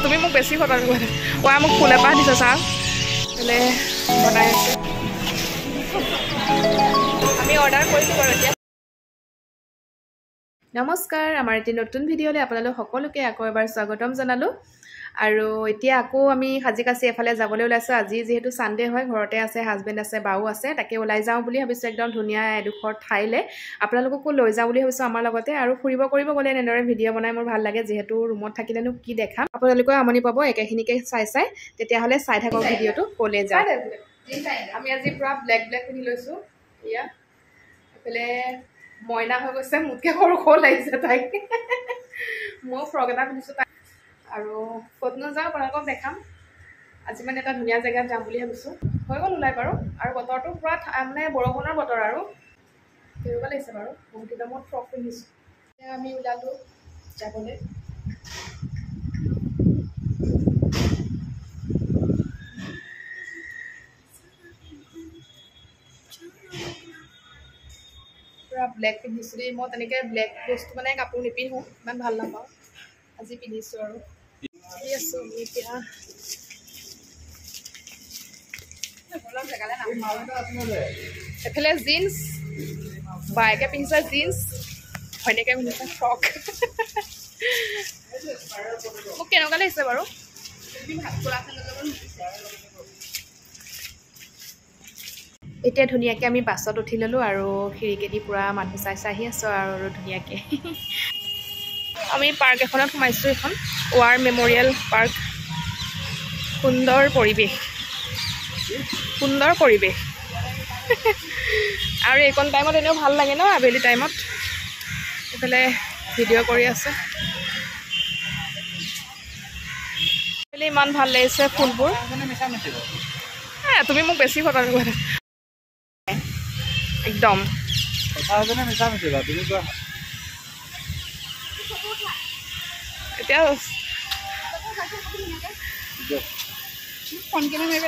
তুমি মোক বেছি ফটো কোৱা মোক ফুল এপাহ দিছা চাওঁ বোলে বনাই আছে আমি অৰ্ডাৰ কৰিছোঁ বাৰু এতিয়া নমস্কাৰ আমাৰ এটি নতুন ভিডিঅ'লৈ আপোনালোক সকলোকে আকৌ এবাৰ স্বাগতম জনালোঁ আৰু এতিয়া আকৌ আমি সাজিকাছি এফালে যাবলৈ ওলাইছোঁ আজি যিহেতু সানডে হয় ঘৰতে আছে হাজবেণ্ড আছে বাও আছে তাকে ওলাই যাওঁ বুলি ভাবিছোঁ একদম ধুনীয়া এডোখৰ ঠাইলৈ আপোনালোককো লৈ যাওঁ বুলি ভাবিছোঁ আমাৰ লগতে আৰু ফুৰিব কৰিব গ'লে এনেদৰে ভিডিঅ' বনাই মোৰ ভাল লাগে যিহেতু ৰুমত থাকিলেনো কি দেখাম আপোনালোকে আমনি পাব একেখিনিকে চাই তেতিয়াহ'লে চাই থাকক ভিডিঅ'টো ক'লে যাওঁ আমি আজি পুৰা ব্লেক পিন্ধি লৈছোঁ এয়া এইফালে মইনা হৈ গৈছে মোতকৈ সৰু লাগিছে তাইক মই ফ্ৰক এটা পিন্ধিছোঁ তাই আৰু ক'তনো যাওঁ আপোনালোকক দেখাম আজি মানে এটা ধুনীয়া জেগাত যাম বুলি ভাবিছোঁ হৈ গ'ল ওলাই বাৰু আৰু বতৰটো পুৰা মানে বৰষুণৰ বতৰ আৰু কেনেকুৱা লাগিছে বাৰু বহুত দিনৰ মূৰত ফ্ৰক পিন্ধিছোঁ এতিয়া আমি ওলালোঁ যাবলৈ পুৰা ব্লেক পিন্ধিছোঁ দেই মই তেনেকৈ ব্লেক বস্তু মানে কাপোৰ নিপিন্ধোঁ ইমান ভাল নাপাওঁ আজি পিন্ধিছোঁ আৰু আছোঁ এতিয়া এফালে জিন্স বাইকে পিন্ধিছে জিন্স ভনীয়েকে পিন্ধিছে ফ্ৰক মোক কেনেকুৱা লাগিছে বাৰু এতিয়া ধুনীয়াকৈ আমি বাছত উঠি ল'লোঁ আৰু খিৰিকেদি পূৰা মানুহ চাই আহি আছোঁ আৰু ধুনীয়াকৈ আমি পাৰ্ক এখনত সোমাইছোঁ এখন ৱাৰ মেমৰিয়েল পাৰ্ক সুন্দৰ পৰিৱেশ আৰু এইকণ টাইমত এনেও ভাল লাগে ন আবেলি টাইমত এইফালে ভিডিঅ' কৰি আছে ইমান ভাল লাগিছে ফুলবোৰ তুমি মোক বেছি ফটো একদম এতিয়া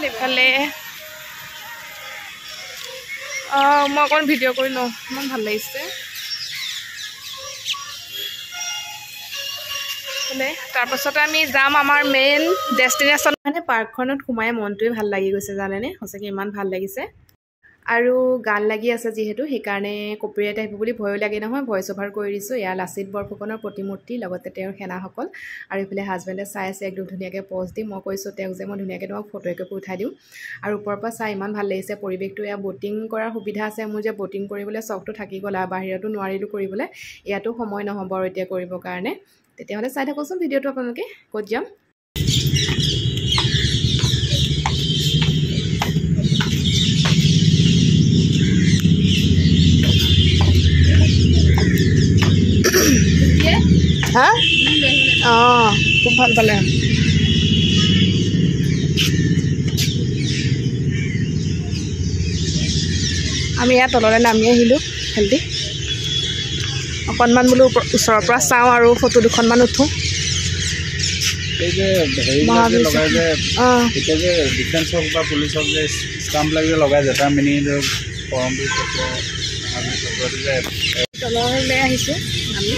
ইফালে মই অকণ ভিডিঅ' কৰি লওঁ ইমান ভাল লাগিছে তাৰপাছতে আমি যাম আমাৰ মেইন ডেষ্টিনেশ্যন মানে পাৰ্কখনত সোমাই মনটোৱে ভাল লাগি গৈছে জানেনে সঁচাকৈ ইমান ভাল লাগিছে আৰু গান লাগি আছে যিহেতু সেইকাৰণে কপিৰাইট আহিব বুলি ভয়ো লাগে নহয় ভইচ অভাৰ কৰি দিছোঁ এয়া লাচিত বৰফুকনৰ প্ৰতিমূৰ্তি লগতে তেওঁৰ সেনাসকল আৰু এইফালে হাজবেণ্ডে চাই আছে একদম ধুনীয়াকৈ প'জ দি মই কৈছোঁ তেওঁক যে মই ধুনীয়াকৈ তোমাক ফটো একপি উঠাই দিওঁ আৰু ওপৰৰ পৰা চাই ইমান ভাল লাগিছে পৰিৱেশটো এয়া ব'টিং কৰাৰ সুবিধা আছে মোৰ যে ব'টিং কৰিবলৈ চখটো থাকি গ'ল আৰু বাহিৰতো নোৱাৰিলোঁ কৰিবলৈ ইয়াতো সময় নহ'ব আৰু এতিয়া কৰিবৰ কাৰণে তেতিয়াহ'লে চাই থাককচোন ভিডিঅ'টো আপোনালোকে ক'ত যাম হা অঁ খুব ভাল পালে আমি ইয়াত তললৈ নামি আহিলোঁ হেল্ডি অকণমান বোলো ওচৰৰ পৰা চাওঁ আৰু ফটো দুখনমান উঠোঁ তললৈ আহিছোঁ আমি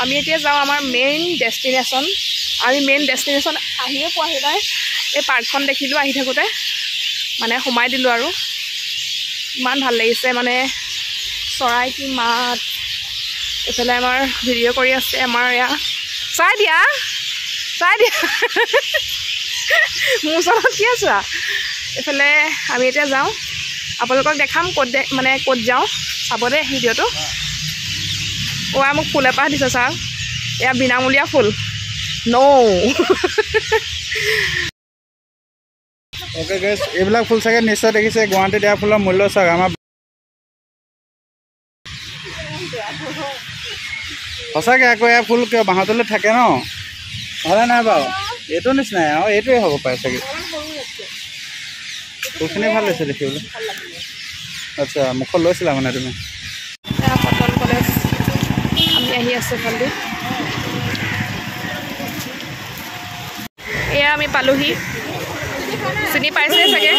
আমি এতিয়া যাওঁ আমাৰ মেইন ডেষ্টিনেশ্যন আমি মেইন ডেষ্টিনেশ্যন আহিয়ে পোৱাহি নাই এই পাৰ্কখন দেখিলোঁ আহি থাকোঁতে মানে সোমাই দিলোঁ আৰু ইমান ভাল লাগিছে মানে চৰাই কি মাত এইফালে আমাৰ ভিডিঅ' কৰি আছে আমাৰ এয়া চাই দিয়া মোৰ ওচৰত কি আছা এইফালে আমি এতিয়া যাওঁ আপোনালোকক দেখাম ক'ত যাওঁ চাব দে ভিডিঅ'টো মোক ফুল এপাহ দিছে ছাৰ এয়া বিনামূলীয়া ফুল ওকে গাইছ এইবিলাক ফুল চাগে নিশ্চয় দেখিছে গুৱাহাটীত এয়া ফুলৰ মূল্য চাওক আমাৰ সঁচাকৈ আকৌ এয়া ফুল কিয় বাঁহতলৈ থাকে ন ভালে নাই বাৰু এইটো নিচিনাই আৰু এইটোৱে হ'ব পাৰে চাগে ফুলখিনি ভাল লাগিছে দেখিবলৈ আচ্ছা মুখত লৈছিলা মানে তুমি কটন কলেজ আমি আহি আছোঁ ভালদি এয়া আমি পালোহি চিনি পাইছে চাগে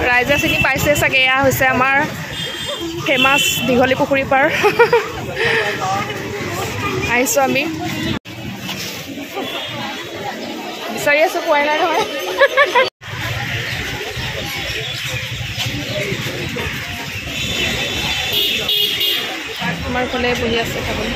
ৰাইজে চিনি পাইছে চাগে এয়া হৈছে আমাৰ ফেমাছ দীঘলী পুখুৰী পাৰ আহিছোঁ আমি বিচাৰি আছোঁ পোৱাই নাই নহয় আমাৰ ফালে বহি আছে খাবলৈ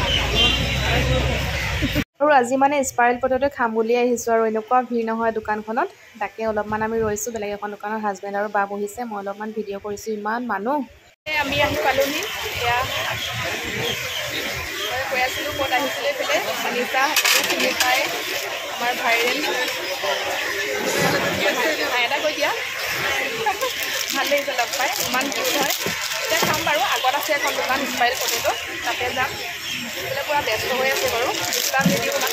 আৰু আজি মানে স্পাইৰেল পটেটো খাম বুলি আহিছোঁ আৰু এনেকুৱা ভিৰ নহয় দোকানখনত তাকে অলপমান আমি ৰৈছোঁ বেলেগ এখন দোকানত হাজবেণ্ড আৰু বা বহিছে মই অলপমান ভিডিঅ' কৰিছোঁ ইমান মানুহ আমি আহি পালোহি এয়া মই কৈ আছিলোঁ ক'ত আহিছিলে এইফালে অনিতা চিনি পাই আমাৰ ভাইৰেল এটা কৈ দিয়া ভাল লাগিছে লগ পাই ইমান ভিৰ হয় এতিয়া খাম বাৰু আগত আছে এখন দোকান স্পাইৰেল পটেটো তাতে যাম এইফালে পূৰা ব্যস্ত হৈ আছে বাৰু দোকান নিদিওঁ না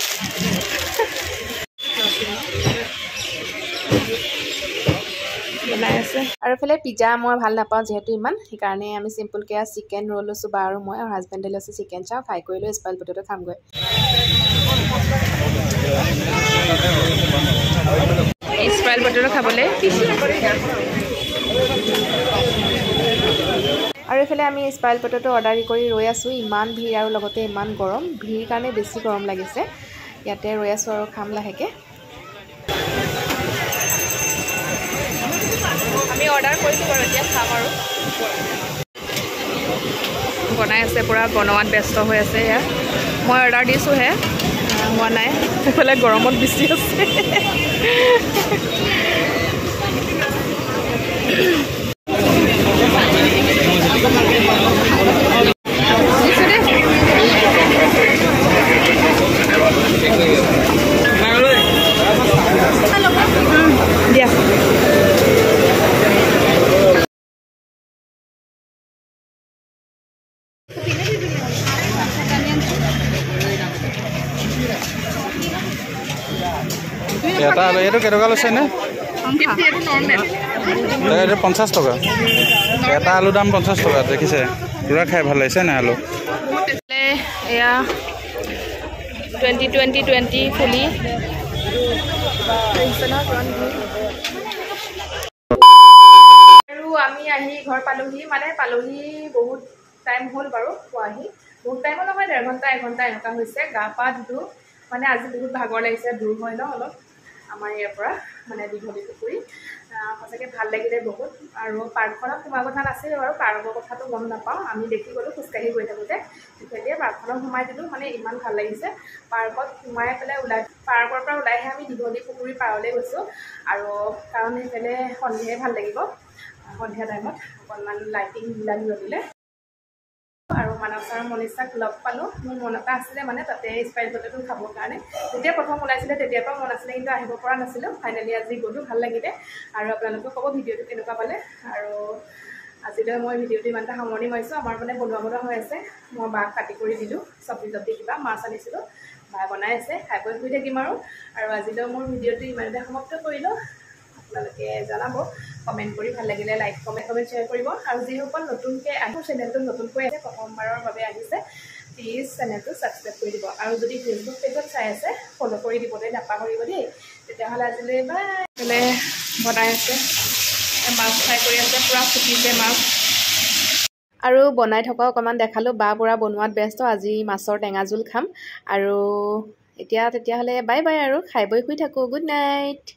বনাই আছে আৰু এইফালে পিজ্জা মই ভাল নাপাওঁ যিহেতু ইমান সেইকাৰণে আমি চিম্পুলকৈ চিকেন ৰ'ল লৈছোঁ বা আৰু মই আৰু হাজবেণ্ডে লৈছোঁ চিকেন চাও ফ্ৰাই কৰি লৈ স্পাইৰেল পটেটো খামগৈ স্পাইৰেল পটেটো খাবলৈ আৰু এইফালে আমি স্পাইৰেল পটেটো অৰ্ডাৰ কৰি ৰৈ আছোঁ ইমান ভিৰ আৰু লগতে ইমান গৰম ভিৰ কাৰণে বেছি গৰম লাগিছে ইয়াতে ৰৈ আছোঁ আৰু খাম লাহেকৈ আমি অৰ্ডাৰ কৰিছোঁ বাৰু এতিয়া খাম আৰু বনাই আছে পূৰা বনোৱাত ব্যস্ত হৈ আছে এয়া মই অৰ্ডাৰ দিছোঁহে হোৱা নাই সেইফালে গৰমত বেছি আছে দিয়া এটা এইটো কেইটকা লৈছে নে এইটো 50 টকা এটা আলু দাম 50 টকা দেখিছে পুৰা খাই ভাল লাগিছে নাই আলু এয়া 2020 ফুলি আৰু আমি আহি ঘৰ পালোহি মানে পালোহি বহুত টাইম হ'ল বাৰু পোৱাহি বহুত টাইমো নহয় 1.5 ঘণ্টা 1 ঘণ্টা এনেকুৱা হৈছে গা পা ধুলোঁ মানে আজি বহুত ভাগৰ লাগিছে দূৰ হয় ন অলপ আমাৰ ইয়াৰ পৰা মানে দীঘলী পুখুৰী সঁচাকৈ ভাল লাগিলে বহুত আৰু পাৰ্কখনত সোমোৱা কথা নাছিল বাৰু পাৰ্কৰ কথাটো গম নাপাওঁ আমি দেখি গ'লোঁ খোজকাঢ়ি গৈ থাকোঁতে তেতিয়াই পাৰ্কখনত সোমাই দিলোঁ মানে ইমান ভাল লাগিছে পাৰ্কত সোমাই পেলাই পাৰ্কৰ পৰা ওলাইহে আমি দীঘলী পুখুৰী পাৰলৈ গৈছোঁ আৰু কাৰণ সেইফালে সন্ধিয়াই ভাল লাগিব সন্ধিয়া টাইমত অকণমান লাইটিং লাগি দিলে আৰু মানস আৰু মনীষাক লগ পালোঁ মোৰ মন এটা আছিলে মানে তাতে স্পাইৰেল পটেটো খাবৰ কাৰণে যেতিয়া প্ৰথম ওলাইছিলে তেতিয়াৰ পৰা মন আছিলে কিন্তু আহিব পৰা নাছিলোঁ ফাইনেলি আজি গ'লোঁ ভাল লাগিলে আৰু আপোনালোকে ক'ব ভিডিঅ'টো কেনেকুৱা পালে আৰু আজিলৈ মই ভিডিঅ'টো ইমানটা সামৰণি মাৰিছোঁ আমাৰ মানে বনোৱা হৈ আছে মই বাক কাটি কৰি দিলোঁ চব্জি কিবা মাছ আনিছিলোঁ বাই বনাই আছে খাই বৈ শুই থাকিম আৰু আজিলৈ মোৰ ভিডিঅ'টো ইমানতে সমাপ্ত কৰিলোঁ আপোনালোকে জনাব কমেণ্ট কৰি ভাল লাগিলে লাইক কমেণ্ট শ্বেয়াৰ কৰিব আৰু যিসকল নতুনকৈ মোৰ চেনেলটো নতুনকৈ আছে প্ৰথমবাৰৰ বাবে আহিছে প্লিজ চেনেলটো ছাবস্ক্ৰাইব কৰি দিব আৰু যদি ফেচবুক পেজত চাই আছে ফ'ল' কৰি দিবলৈ নাপাহৰিব দেই তেতিয়াহ'লে আজিলৈ বাই বনাই আছে মাছ ফ্ৰাই কৰি আছে পূৰা ফুটিছে মাছ আৰু বনাই থকা অকণমান দেখালোঁ বা পূৰা বনোৱাত ব্যস্ত আজি মাছৰ টেঙা জোল খাম আৰু এতিয়া তেতিয়াহ'লে বাই বাই আৰু খাই বৈ শুই থাকোঁ গুড নাইট